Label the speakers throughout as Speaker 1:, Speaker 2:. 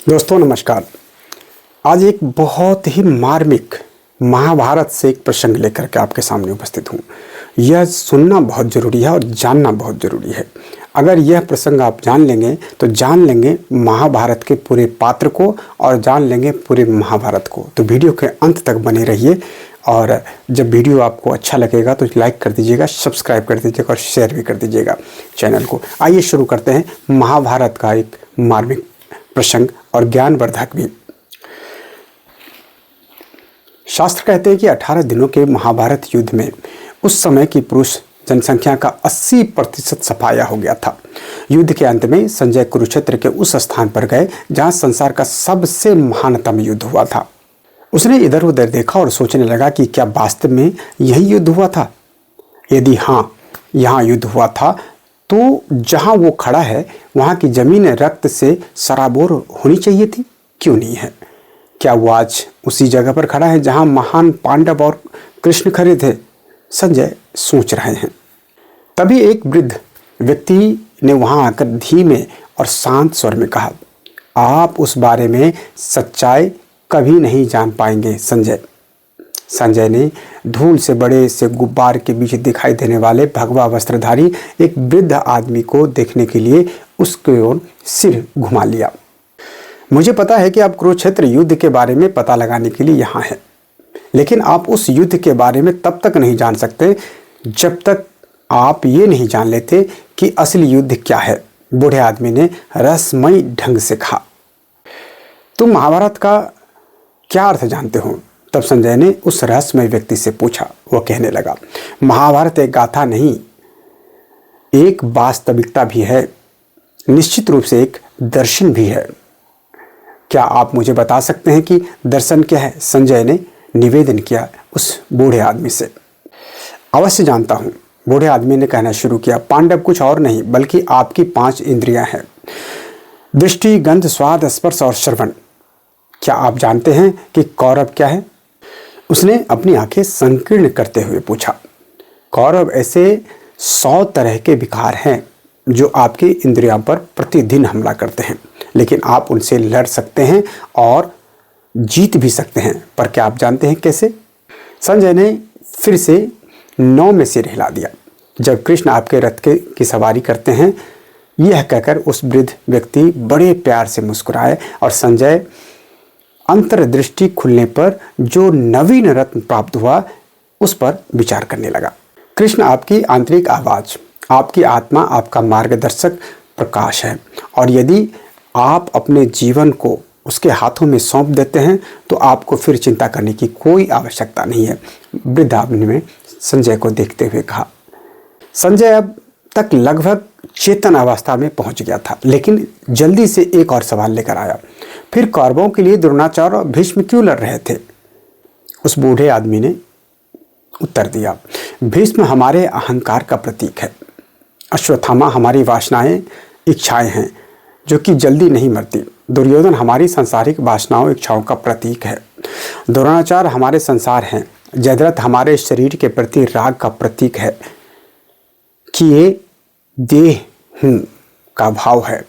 Speaker 1: दोस्तों नमस्कार। आज एक बहुत ही मार्मिक महाभारत से एक प्रसंग लेकर के आपके सामने उपस्थित हूँ। यह सुनना बहुत ज़रूरी है और जानना बहुत ज़रूरी है। अगर यह प्रसंग आप जान लेंगे तो जान लेंगे महाभारत के पूरे पात्र को और जान लेंगे पूरे महाभारत को। तो वीडियो के अंत तक बने रहिए और जब वीडियो आपको अच्छा लगेगा तो लाइक कर दीजिएगा, सब्सक्राइब कर दीजिएगा और शेयर भी कर दीजिएगा चैनल को। आइए शुरू करते हैं महाभारत का एक मार्मिक प्रसंग और ज्ञानवर्धक भी। शास्त्र कहते हैं कि 18 दिनों के महाभारत युद्ध में उस समय की पुरुष जनसंख्या का 80% सफाया हो गया था। युद्ध के अंत में संजय कुरुक्षेत्र के उस स्थान पर गए जहां संसार का सबसे महानतम युद्ध हुआ था। उसने इधर उधर देखा और सोचने लगा कि क्या वास्तव में यही युद्ध हुआ था। यदि हाँ, यहाँ युद्ध हुआ था तो जहाँ वो खड़ा है वहाँ की जमीन रक्त से सराबोर होनी चाहिए थी, क्यों नहीं है? क्या वो आज उसी जगह पर खड़ा है जहाँ महान पांडव और कृष्ण खड़े थे? संजय सोच रहे हैं। तभी एक वृद्ध व्यक्ति ने वहाँ आकर धीमे और शांत स्वर में कहा, आप उस बारे में सच्चाई कभी नहीं जान पाएंगे संजय। संजय ने धूल से बड़े से गुब्बार के बीच दिखाई देने वाले भगवा वस्त्रधारी एक वृद्ध आदमी को देखने के लिए उसके ओर सिर घुमा लिया। मुझे पता है कि आप कुरुक्षेत्र युद्ध के बारे में पता लगाने के लिए यहाँ हैं, लेकिन आप उस युद्ध के बारे में तब तक नहीं जान सकते जब तक आप ये नहीं जान लेते कि असली युद्ध क्या है। बूढ़े आदमी ने रसमयी ढंग से कहा। तुम महाभारत का क्या अर्थ जानते हो? तब संजय ने उस रहस्यमय व्यक्ति से पूछा। वो कहने लगा, महाभारत एक गाथा नहीं, एक वास्तविकता भी है, निश्चित रूप से एक दर्शन भी है। क्या आप मुझे बता सकते हैं कि दर्शन क्या है? संजय ने निवेदन किया उस बूढ़े आदमी से। अवश्य जानता हूं, बूढ़े आदमी ने कहना शुरू किया। पांडव कुछ और नहीं बल्कि आपकी 5 इंद्रियां हैं, दृष्टि, गंध, स्वाद, स्पर्श और श्रवण। क्या आप जानते हैं कि कौरव क्या है? उसने अपनी आंखें संकीर्ण करते हुए पूछा। कौरव ऐसे 100 तरह के विकार हैं जो आपकी इंद्रियों पर प्रतिदिन हमला करते हैं, लेकिन आप उनसे लड़ सकते हैं और जीत भी सकते हैं। पर क्या आप जानते हैं कैसे? संजय ने फिर से 9 में सिर हिला दिया। जब कृष्ण आपके रथ की सवारी करते हैं, यह कहकर उस वृद्ध व्यक्ति बड़े प्यार से मुस्कुराए और संजय अंतर्दृष्टि खुलने पर जो नवीन रत्न प्राप्त हुआ उस पर विचार करने लगा। कृष्ण आपकी आंतरिक आवाज, आपकी आत्मा, आपका मार्गदर्शक प्रकाश है, और यदि आप अपने जीवन को उसके हाथों में सौंप देते हैं तो आपको फिर चिंता करने की कोई आवश्यकता नहीं है। वृद्ध आदमी ने संजय को देखते हुए कहा। संजय अब तक लगभग चेतन अवस्था में पहुंच गया था, लेकिन जल्दी से एक और सवाल लेकर आया। फिर कौरवों के लिए द्रोणाचार्य और भीष्म क्यों लड़ रहे थे? उस बूढ़े आदमी ने उत्तर दिया, भीष्म हमारे अहंकार का प्रतीक है, अश्वत्थामा हमारी वासनाएं, इच्छाएं हैं जो कि जल्दी नहीं मरती, दुर्योधन हमारी सांसारिक वासनाओं, इच्छाओं का प्रतीक है, द्रोणाचार्य हमारे संसार हैं, जयद्रथ हमारे शरीर के प्रति राग का प्रतीक है कि ये देह हूं का भाव है,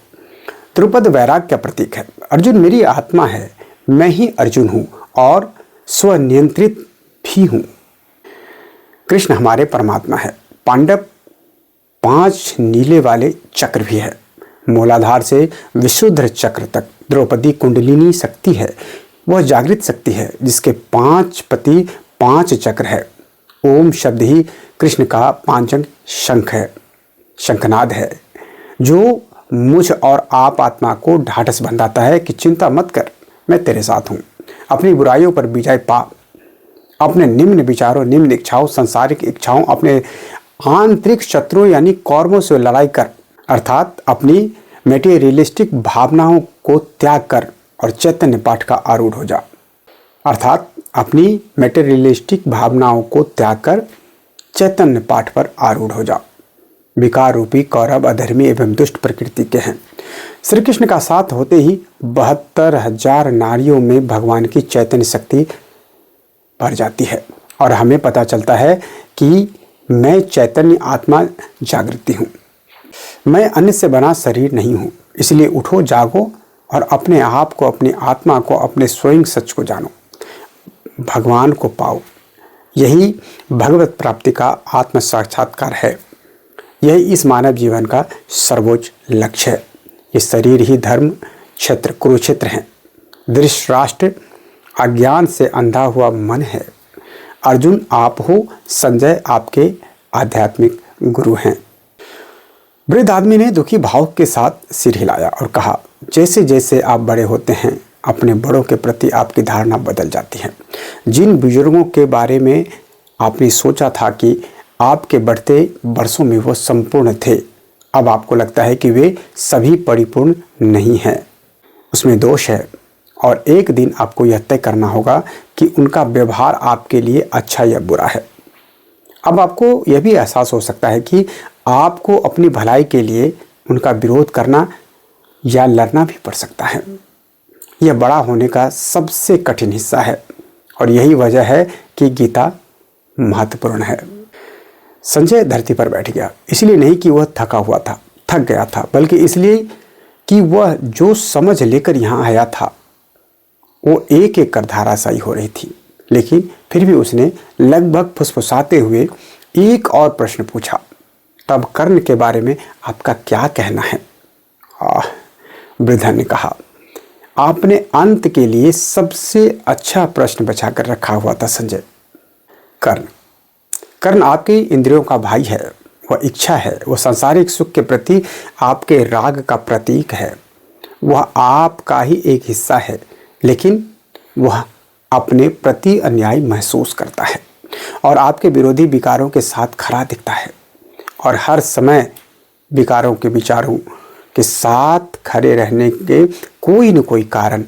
Speaker 1: द्रुपद वैराग का प्रतीक है, अर्जुन मेरी आत्मा है, मैं ही अर्जुन हूं और स्वनियंत्रित भी हूं, कृष्ण हमारे परमात्मा है, पांडव 5 नीले वाले चक्र भी है, मूलाधार से विशुद्ध चक्र तक द्रौपदी कुंडलिनी शक्ति है, वह जागृत शक्ति है जिसके 5 पति 5 चक्र है। ओम शब्द ही कृष्ण का पांचंग शंख है, शंखनाद है, जो मुझ और आप आत्मा को ढाढ़स बंधाता है कि चिंता मत कर, मैं तेरे साथ हूँ। अपनी बुराइयों पर विजय पा, अपने निम्न विचारों, निम्न इच्छाओं, सांसारिक इच्छाओं, अपने आंतरिक शत्रुओं यानी कौरवों से लड़ाई कर, अर्थात अपनी मेटेरियलिस्टिक भावनाओं को त्याग कर और चैतन्य पाठ का आरूढ़ हो जा। अर्थात अपनी मेटेरियलिस्टिक भावनाओं को त्याग कर चैतन्य पाठ पर आरूढ़ हो जा। विकार रूपी कौरव अधर्मी एवं दुष्ट प्रकृति के हैं। श्री कृष्ण का साथ होते ही 72,000 नारियों में भगवान की चैतन्य शक्ति भर जाती है और हमें पता चलता है कि मैं चैतन्य आत्मा जागृति हूँ। मैं अन्य से बना शरीर नहीं हूँ। इसलिए उठो, जागो और अपने आप को, अपनी आत्मा को, अपने स्वयं सच को जानो, भगवान को पाओ। यही भगवत प्राप्ति का आत्म साक्षात्कार है। यही इस मानव जीवन का सर्वोच्च लक्ष्य है। ये शरीर ही धर्म क्षेत्र कुरुक्षेत्र है। धृतराष्ट्र अज्ञान से अंधा हुआ मन है। अर्जुन आप हो, संजय आपके आध्यात्मिक गुरु हैं। वृद्ध आदमी ने दुखी भाव के साथ सिर हिलाया और कहा, जैसे जैसे आप बड़े होते हैं अपने बड़ों के प्रति आपकी धारणा बदल जाती है। जिन बुजुर्गों के बारे में आपने सोचा था कि आपके बढ़ते वर्षों में वो संपूर्ण थे, अब आपको लगता है कि वे सभी परिपूर्ण नहीं हैं, उसमें दोष है। और एक दिन आपको यह तय करना होगा कि उनका व्यवहार आपके लिए अच्छा या बुरा है। अब आपको यह भी एहसास हो सकता है कि आपको अपनी भलाई के लिए उनका विरोध करना या लड़ना भी पड़ सकता है। यह बड़ा होने का सबसे कठिन हिस्सा है और यही वजह है कि गीता महत्वपूर्ण है। संजय धरती पर बैठ गया, इसलिए नहीं कि वह थक गया था, बल्कि इसलिए कि वह जो समझ लेकर यहाँ आया था वो एक एक कर धाराशायी हो रही थी। लेकिन फिर भी उसने लगभग फुसफुसाते हुए एक और प्रश्न पूछा, तब कर्ण के बारे में आपका क्या कहना है? वृद्ध ने कहा, आपने अंत के लिए सबसे अच्छा प्रश्न बचा कर रखा हुआ था संजय। कर्ण आपकी इंद्रियों का भाई है, वह इच्छा है, वह सांसारिक सुख के प्रति आपके राग का प्रतीक है। वह आपका ही एक हिस्सा है, लेकिन वह अपने प्रति अन्याय महसूस करता है और आपके विरोधी विकारों के साथ खड़ा दिखता है और हर समय विकारों के विचारों के साथ खड़े रहने के कोई न कोई कारण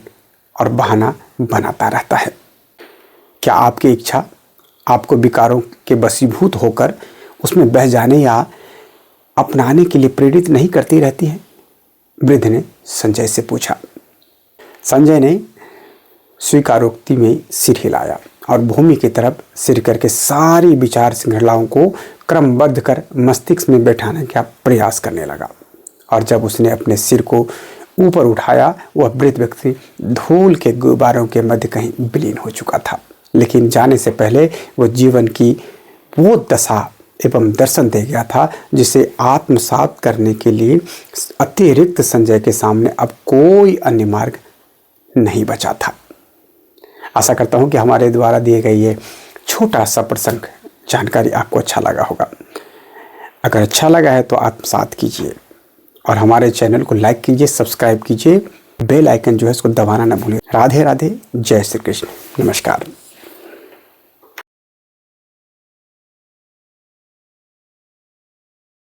Speaker 1: और बहाना बनाता रहता है। क्या आपकी इच्छा आपको विकारों के वशीभूत होकर उसमें बह जाने या अपनाने के लिए प्रेरित नहीं करती रहती है? वृद्ध ने संजय से पूछा। संजय ने स्वीकारोक्ति में सिर हिलाया और भूमि की तरफ सिर करके सारी विचार श्रृंखलाओं को क्रमबद्ध कर मस्तिष्क में बैठाने का प्रयास करने लगा। और जब उसने अपने सिर को ऊपर उठाया, वह वृद्ध व्यक्ति धूल के गुब्बारों के मध्य कहीं विलीन हो चुका था। लेकिन जाने से पहले वो जीवन की वो दशा एवं दर्शन दे गया था जिसे आत्मसात करने के लिए अतिरिक्त संजय के सामने अब कोई अन्य मार्ग नहीं बचा था। आशा करता हूँ कि हमारे द्वारा दिए गए ये छोटा सा प्रसंग जानकारी आपको अच्छा लगा होगा। अगर अच्छा लगा है तो आप साथ कीजिए और हमारे चैनल को लाइक कीजिए, सब्सक्राइब कीजिए, बेल आइकन जो है उसको दबाना ना भूलिए। राधे राधे, जय श्री कृष्ण, नमस्कार।